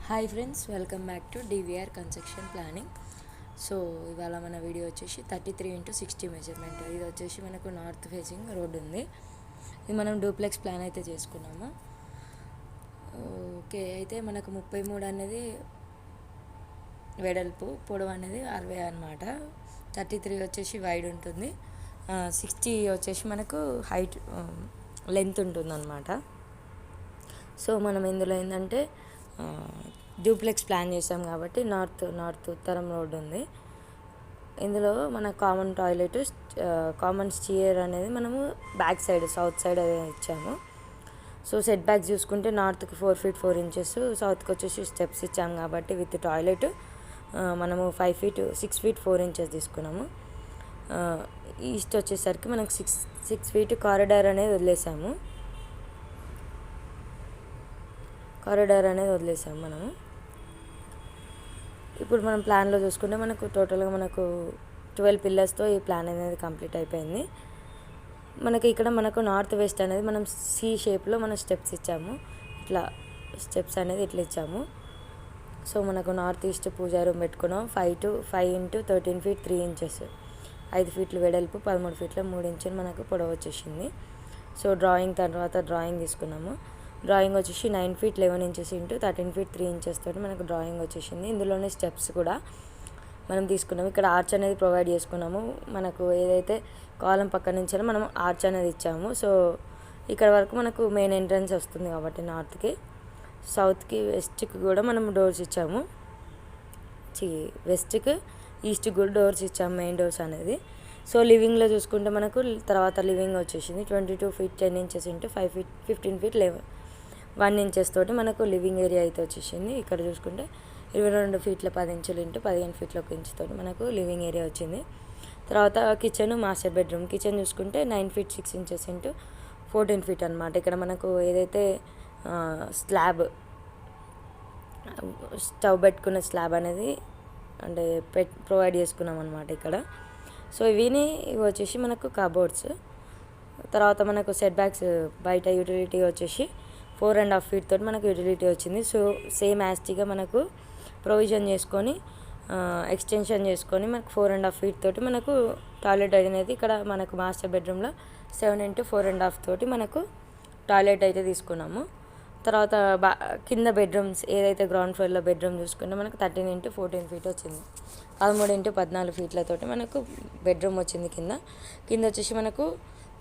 Hi friends, welcome back to DVR construction planning. So ఇవాళ మన video వచ్చేసి 33x60 measurement. ఇది వచ్చేసి మనకు నార్త్ ఫేసింగ్ రోడ్ ఉంది. ఇది మనం డూప్లెక్స్ ప్లాన్ అయితే చేసుకున్నాము. ఓకే, అయితే మనకు 33 అనేది వెడల్పు, పొడవు అనేది 60 అనమాట. 33 వచ్చేసి వైడ్ ఉంటుంది, 60 వచ్చేసి మనకు హైట్ లెంత్ ఉంటుంది అనమాట. సో మనం ఇందులో ఏంటంటే డూప్లెక్స్ ప్లాన్ చేసాం కాబట్టి నార్త్ ఉత్తరం రోడ్ ఉంది. ఇందులో మన కామన్ టాయిలెట్, కామన్ స్టియర్ అనేది మనము బ్యాక్ సైడ్ సౌత్ సైడ్ అదే ఇచ్చాము. సో సెట్ బ్యాక్ చూసుకుంటే నార్త్కి 4 feet 4 inches, సౌత్కి వచ్చేసి స్టెప్స్ ఇచ్చాము కాబట్టి విత్ టాయిలెట్ మనము 5 feet 6 feet 4 inches తీసుకున్నాము. ఈస్ట్ వచ్చేసరికి మనకు 6 feet కారిడార్ అనేది వదిలేసాము. మనము ఇప్పుడు మనం ప్లాన్లో చూసుకుంటే మనకు టోటల్గా మనకు 12 పిల్లర్స్తో ఈ ప్లాన్ అనేది కంప్లీట్ అయిపోయింది. మనకు నార్త్ వెస్ట్ అనేది మనం సి షేప్లో మనం స్టెప్స్ ఇచ్చాము. ఇట్లా స్టెప్స్ అనేది ఇట్లా ఇచ్చాము. సో మనకు నార్త్ ఈస్ట్ పూజా రూమ్ పెట్టుకున్నాం. 5 into 13 feet 3 inches, 5 feet వెడల్పు, 13 feet 3 inches మనకు పొడవు వచ్చేసింది. సో డ్రాయింగ్ తీసుకున్నాము. డ్రాయింగ్ వచ్చేసి 9 feet 11 inches into 13 feet 3 inches తోటి మనకు డ్రాయింగ్ వచ్చేసింది. ఇందులోనే స్టెప్స్ కూడా మనం తీసుకున్నాము. ఇక్కడ ఆర్చ్ అనేది ప్రొవైడ్ చేసుకున్నాము. మనకు ఏదైతే కాలం పక్క నుంచి మనం ఆర్చ్ అనేది ఇచ్చాము. సో ఇక్కడ వరకు మనకు మెయిన్ ఎంట్రన్స్ వస్తుంది కాబట్టి నార్త్కి, సౌత్కి, వెస్ట్కి కూడా మనం డోర్స్ ఇచ్చాము. వెస్ట్కి ఈస్ట్కి కూడా డోర్స్ ఇచ్చాము, మెయిన్ డోర్స్ అనేది. సో లివింగ్లో చూసుకుంటే మనకు తర్వాత లివింగ్ వచ్చేసింది 22 feet 10 inches into 5 feet 15 feet 1 inches తోటి మనకు లివింగ్ ఏరియా అయితే వచ్చేసింది. ఇక్కడ చూసుకుంటే 22 feet 10 inches into 15 feet 1 inch తోటి మనకు లివింగ్ ఏరియా వచ్చింది. తర్వాత కిచెన్, మాస్టర్ బెడ్రూమ్. కిచెన్ చూసుకుంటే 9 feet 6 inches into 14 feet అనమాట. ఇక్కడ మనకు ఏదైతే స్టవ్ పెట్టుకున్న స్లాబ్ అనేది అంటే ప్రొవైడ్ చేసుకున్నాం అనమాట ఇక్కడ. సో ఇవి వచ్చేసి మనకు కబోర్డ్స్. తర్వాత మనకు సెట్ బ్యాక్స్ బయట యూటిలిటీ వచ్చేసి 4.5 feet తోటి మనకు యూటిలిటీ వచ్చింది. సో సేమ్ యాస్టీగా మనకు ప్రొవిజన్ చేసుకొని ఎక్స్టెన్షన్ చేసుకొని మనకు 4.5 feet తోటి మనకు టాయిలెట్ అనేది ఇక్కడ మనకు మాస్టర్ బెడ్రూమ్లో 7 into 4.5 తోటి మనకు టాయిలెట్ అయితే తీసుకున్నాము. తర్వాత కింద బెడ్రూమ్స్ ఏదైతే గ్రౌండ్ ఫ్లోర్లో బెడ్రూమ్ చూసుకుంటే మనకు 13 into 14 feet వచ్చింది. 13 into 14 feet తోటి మనకు బెడ్రూమ్ వచ్చింది. కింద వచ్చేసి మనకు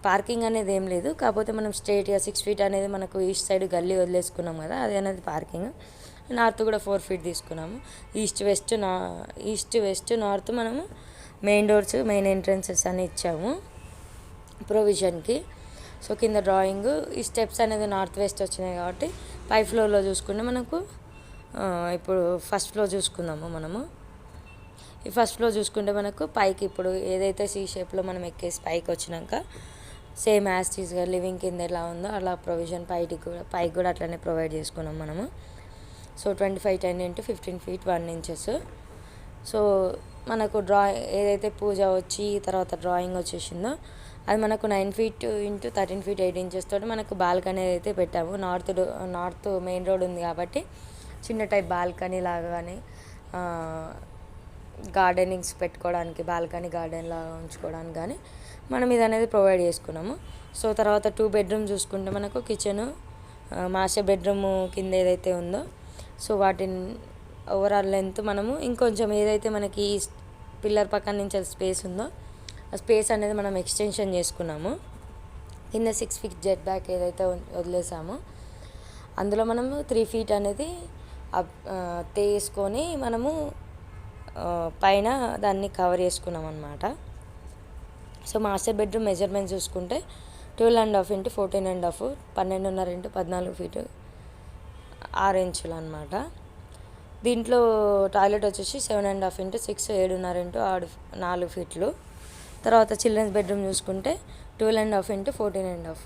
పార్కింగ్ అనేది ఏం లేదు, కాకపోతే మనం స్ట్రైట్గా 6 feet అనేది మనకు ఈస్ట్ సైడ్ గల్లీ వదిలేసుకున్నాం కదా, అది అనేది పార్కింగ్. నార్త్ కూడా 4 feet తీసుకున్నాము. ఈస్ట్ వెస్ట్ నార్త్ మనము మెయిన్ డోర్స్, మెయిన్ ఎంట్రన్సెస్ అని ఇచ్చాము ప్రొవిజన్కి. సో కింద డ్రాయింగ్, ఈ స్టెప్స్ అనేది నార్త్ వెస్ట్ వచ్చినాయి కాబట్టి పై ఫ్లోర్లో చూసుకుంటే మనకు ఇప్పుడు ఫస్ట్ ఫ్లోర్ చూసుకుందాము. మనము ఈ ఫస్ట్ ఫ్లోర్ చూసుకుంటే మనకు పైకి ఇప్పుడు ఏదైతే సి షేప్లో మనం ఎక్కేసి పైకి వచ్చినాక సేమ్ యాస్టీస్గా లివింగ్ కింద ఎలా ఉందో అలా ప్రొవిజన్ పైకి కూడా అట్లనే ప్రొవైడ్ చేసుకున్నాం మనము. So 25 10 into 15 feet 1 inches. So మనకు ఏదైతే పూజ వచ్చి తర్వాత డ్రాయింగ్ వచ్చేసిందో అది మనకు 9 feet into 13 feet 8 inches తోటి మనకు బాల్కనీ అయితే పెట్టాము. నార్త్ మెయిన్ రోడ్ ఉంది కాబట్టి చిన్న టైప్ బాల్కనీ లాగా కానీ గార్డెనింగ్స్ పెట్టుకోవడానికి, బాల్కనీ గార్డెన్ లాగా ఉంచుకోవడానికి కానీ మనం ఇది అనేది ప్రొవైడ్ చేసుకున్నాము. సో తర్వాత 2 bedrooms చూసుకుంటే మనకు కిచెను, మాస్టర్ బెడ్రూమ్ కింద ఏదైతే ఉందో సో వాటిని ఓవరాల్ లెంత్ మనము ఇంకొంచెం ఏదైతే మనకి పిల్లర్ పక్కన నుంచి స్పేస్ ఉందో ఆ స్పేస్ అనేది మనం ఎక్స్టెన్షన్ చేసుకున్నాము. కింద 6 feet జెట్ బ్యాక్ ఏదైతే వదిలేసామో అందులో మనము 3 feet అనేది తీసుకొని మనము పైన దాన్ని కవర్ చేసుకున్నాం అన్నమాట. సో మాస్టర్ బెడ్రూమ్ మెజర్మెంట్ చూసుకుంటే 12.5 into 14.5, 12.5 into 14 feet 6 inches అనమాట. దీంట్లో టాయిలెట్ వచ్చేసి 7.5 into 6, 7.5 into 4 feet. తర్వాత చిల్డ్రన్స్ బెడ్రూమ్ చూసుకుంటే 12.5 into 14.5,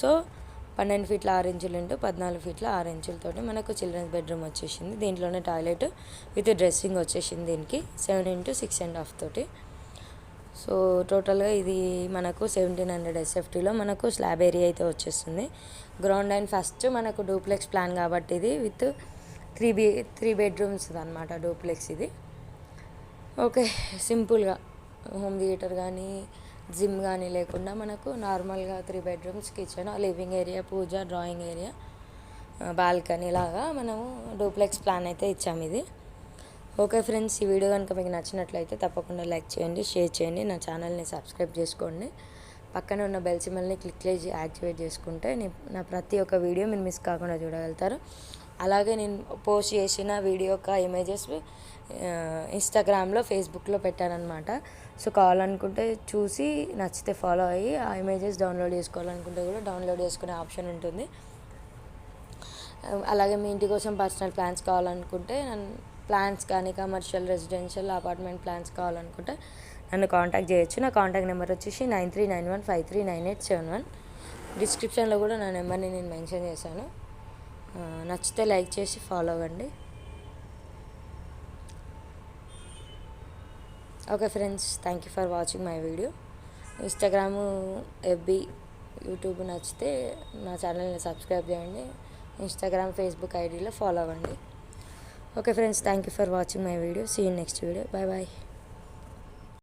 so 12 feet 6 inches into 14 feet 6 inches తోటి మనకు చిల్డ్రన్స్ బెడ్రూమ్ వచ్చేసింది. దీంట్లోనే టాయిలెట్ విత్ డ్రెస్సింగ్ వచ్చేసింది దీనికి 7 into 6.5 తోటి. సో టోటల్గా ఇది మనకు 1700 SFTలో మనకు స్లాబ్ ఏరియా అయితే వచ్చేస్తుంది. గ్రౌండ్ అండ్ ఫస్ట్ మనకు డూప్లెక్స్ ప్లాన్ కాబట్టి ఇది విత్ త్రీ బి 3 బెడ్రూమ్స్ అనమాట డూప్లెక్స్ ఇది. ఓకే, సింపుల్గా హోమ్ థియేటర్ కానీ జిమ్ కానీ లేకుండా మనకు నార్మల్గా 3 బెడ్రూమ్స్, కిచెన్, లివింగ్ ఏరియా, పూజ, డ్రాయింగ్ ఏరియా, బాల్కనీ లాగా మనము డూప్లెక్స్ ప్లాన్ అయితే ఇచ్చాము ఇది. ఓకే ఫ్రెండ్స్, ఈ వీడియో కనుక మీకు నచ్చినట్లయితే తప్పకుండా లైక్ చేయండి, షేర్ చేయండి, నా ఛానల్ని సబ్స్క్రైబ్ చేసుకోండి. పక్కన ఉన్న బెల్ సింబల్ని క్లిక్ చేసి యాక్టివేట్ చేసుకుంటే నా ప్రతి ఒక్క వీడియో మీరు మిస్ కాకుండా చూడగలుగుతారు. అలాగే నేను పోస్ట్ చేసిన వీడియో యొక్క ఇమేజెస్ ఇన్స్టాగ్రామ్లో, ఫేస్బుక్లో పెట్టానన్నమాట. సో కావాలనుకుంటే చూసి నచ్చితే ఫాలో అయ్యి ఆ ఇమేజెస్ డౌన్లోడ్ చేసుకోవాలనుకుంటే కూడా డౌన్లోడ్ చేసుకునే ఆప్షన్ ఉంటుంది. అలాగే మీ ఇంటి కోసం పర్సనల్ ప్లాన్స్ కావాలనుకుంటే ప్లాన్స్ కానీ కమర్షియల్, రెసిడెన్షియల్, అపార్ట్మెంట్ ప్లాన్స్ కావాలనుకుంటే నన్ను కాంటాక్ట్ చేయొచ్చు. నా కాంటాక్ట్ నెంబర్ వచ్చేసి 9391539871. డిస్క్రిప్షన్లో కూడా నా నెంబర్ని నేను మెన్షన్ చేశాను. నచ్చితే లైక్ చేసి ఫాలో అవ్వండి. Okay friends, thank you for watching my video. Instagram, FB, YouTube నచ్చితే నా ఛానల్ని సబ్స్క్రైబ్ చేయండి. ఇన్స్టాగ్రామ్, ఫేస్బుక్ ఐడీలో ఫాలో అవ్వండి. Okay friends, thank you for watching my video. See you next video. Bye bye.